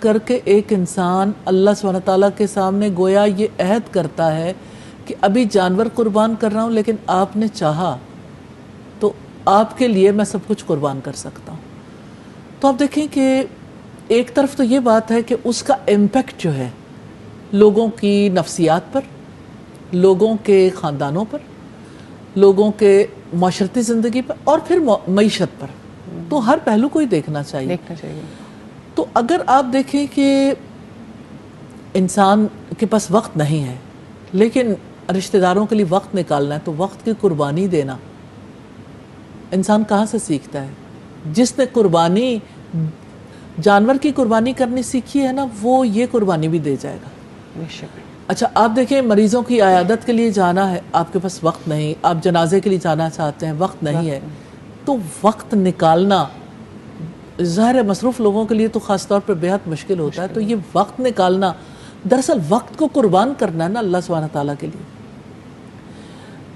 کر کے ایک انسان اللہ سبحانہ تعالیٰ کے سامنے گویا یہ عہد کرتا ہے کہ ابھی جانور قربان کر رہا ہوں، لیکن آپ نے چاہا تو آپ کے لیے میں سب کچھ قربان کر سکتا ہوں. تو آپ دیکھیں کہ ایک طرف تو یہ بات ہے کہ اس کا امپیکٹ جو ہے لوگوں کی نفسیات پر، لوگوں کے خاندانوں پر، لوگوں کے معاشرتی زندگی پر، اور پھر معیشت پر، تو ہر پہلو کو ہی دیکھنا چاہیے. تو اگر آپ دیکھیں کہ انسان کے پاس وقت نہیں ہے لیکن رشتہ داروں کے لیے وقت نکالنا ہے، تو وقت کی قربانی دینا انسان کہاں سے سیکھتا ہے؟ جس نے قربانی جانور کی قربانی کرنی سیکھی ہے نا، وہ یہ قربانی بھی دے جائے گا. اچھا آپ دیکھیں مریضوں کی عیادت کے لیے جانا ہے، آپ کے پاس وقت نہیں، آپ جنازے کے لیے جانا چاہتے ہیں، وقت نہیں ہے، تو وقت نکالنا ظاہر مصروف لوگوں کے لیے تو خاص طور پر بے حد مشکل ہوتا ہے. تو یہ وقت نکالنا دراصل وقت کو قربان کرنا ہے نا اللہ سبحانہ تعالیٰ کے لیے.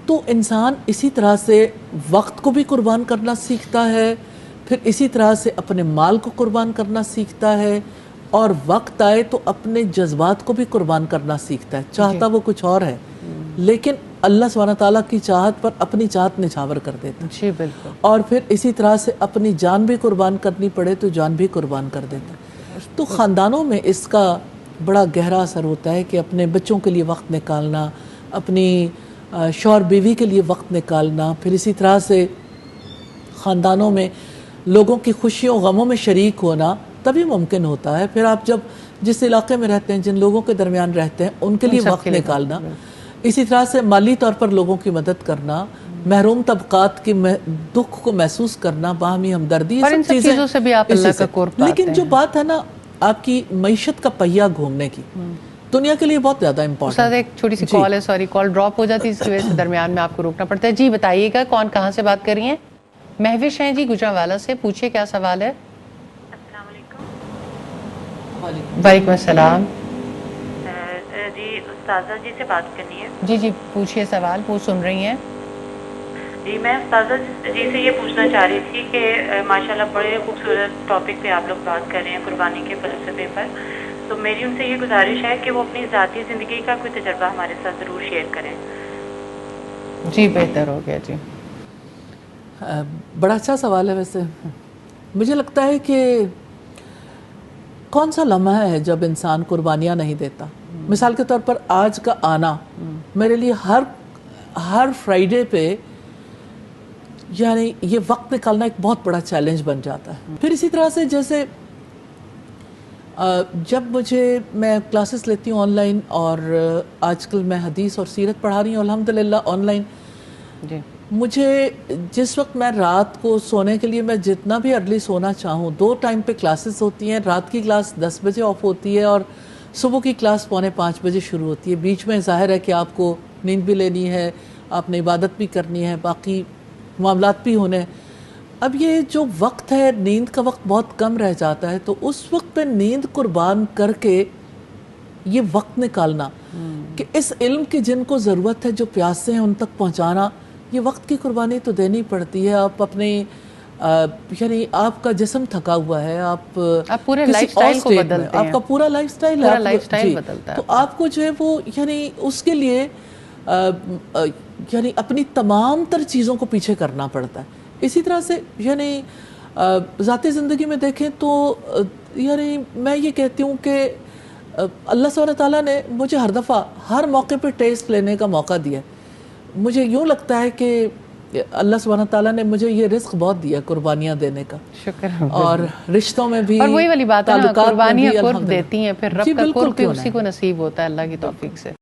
تو انسان اسی طرح سے وقت کو بھی قربان کرنا سیکھتا ہے، پھر اسی طرح سے اپنے مال کو قربان کرنا سیکھتا ہے، اور وقت آئے تو اپنے جذبات کو بھی قربان کرنا سیکھتا ہے. چاہتا وہ کچھ اور ہے لیکن اللہ سبحانہ تعالیٰ کی چاہت پر اپنی چاہت نچھاور کر دیتا ہے. جی بالکل. اور پھر اسی طرح سے اپنی جان بھی قربان کرنی پڑے تو جان بھی قربان کر دیتا ہے. تو خاندانوں میں اس کا بڑا گہرا اثر ہوتا ہے کہ اپنے بچوں کے لیے وقت نکالنا، اپنی شوہر بیوی کے لیے وقت نکالنا، پھر اسی طرح سے خاندانوں میں لوگوں کی خوشیوں غموں میں شریک ہونا تبھی ممکن ہوتا ہے. پھر آپ جب جس علاقے میں رہتے ہیں، جن لوگوں کے درمیان رہتے ہیں، ان کے لیے وقت نکالنا، اسی طرح سے مالی طور پر لوگوں کی مدد کرنا، محروم طبقات کی دکھ کو محسوس کرنا، باہمی ہمدردی، اور ان سب چیزوں سے بھی آپ اللہ کا قرب پاتے ہیں. لیکن جو بات ہے نا آپ کی معیشت کا پہیہ گھومنے کی، دنیا کے لیے بہت زیادہ امپورٹنٹ. استاد ایک چھوٹی سی کال ہے، سوری کال ڈراپ ہو جاتی ہے، اس کی وجہ سے درمیان میں آپ کو روکنا پڑتا ہے. جی بتائیے گا کون کہاں سے بات کر رہی ہیں؟ مہوش ہیں جی گجرانوالہ سے، پوچھیے کیا سوال ہے. السلام علیکم. وعلیکم السلام. جی استاذہ جی سے بات کرنی ہے. جی جی پوچھیے سوال، وہ سن رہی ہیں. جی میں استاذہ جی سے یہ پوچھنا چاہ رہی تھی کہ ماشاءاللہ بڑے خوبصورت ٹاپک پہ آپ لوگ بات کر رہے ہیں، قربانی کے فلسفے پر. تو میری ان سے یہ گزارش ہے کہ وہ اپنی ذاتی زندگی کا کوئی تجربہ ہمارے ساتھ ضرور شیئر کریں. جی بہتر ہو گیا. جی بڑا اچھا سوال ہے. ویسے مجھے لگتا ہے کہ کون سا لمحہ ہے جب انسان قربانیاں نہیں دیتا. مثال کے طور پر آج کا آنا میرے لیے ہر فرائیڈے پہ یعنی یہ وقت نکالنا ایک بہت بڑا چیلنج بن جاتا ہے. پھر اسی طرح سے جیسے جب میں کلاسز لیتی ہوں آن لائن، اور آج کل میں حدیث اور سیرت پڑھا رہی ہوں الحمدللہ آن لائن. جی مجھے جس وقت میں رات کو سونے کے لیے میں جتنا بھی ارلی سونا چاہوں، 2 ٹائم پہ کلاسز ہوتی ہیں. رات کی کلاس 10 بجے آف ہوتی ہے اور صبح کی کلاس 4:45 بجے شروع ہوتی ہے. بیچ میں ظاہر ہے کہ آپ کو نیند بھی لینی ہے، آپ نے عبادت بھی کرنی ہے، باقی معاملات بھی ہونے. اب یہ جو وقت ہے نیند کا وقت بہت کم رہ جاتا ہے، تو اس وقت پہ نیند قربان کر کے یہ وقت نکالنا کہ اس علم کی جن کو ضرورت ہے، جو پیاسے ہیں، ان تک پہنچانا، یہ وقت کی قربانی تو دینی پڑتی ہے. آپ اپنے یعنی آپ کا جسم تھکا ہوا ہے، آپ پورے لائف سٹائل کو بدلتے ہیں، آپ کا پورا لائف سٹائل پورا لائف سٹائل بدلتا ہے. تو آپ کو جو ہے وہ یعنی اس کے لیے یعنی اپنی تمام تر چیزوں کو پیچھے کرنا پڑتا ہے. اسی طرح سے یعنی ذاتی زندگی میں دیکھیں تو یعنی میں یہ کہتی ہوں کہ اللہ سبحانہ تعالیٰ نے مجھے ہر دفعہ ہر موقع پہ ٹیسٹ لینے کا موقع دیا. مجھے یوں لگتا ہے کہ اللہ سبحانہ تعالیٰ نے مجھے یہ رزق بہت دیا قربانیاں دینے کا. شکر. اور رشتوں میں بھی، اور وہی والی بات ہے نا، قربانیاں قرب الحمدللہ دیتی ہیں، پھر رب کا قرب بھی اسی کو نصیب ہوتا ہے اللہ کی توفیق سے.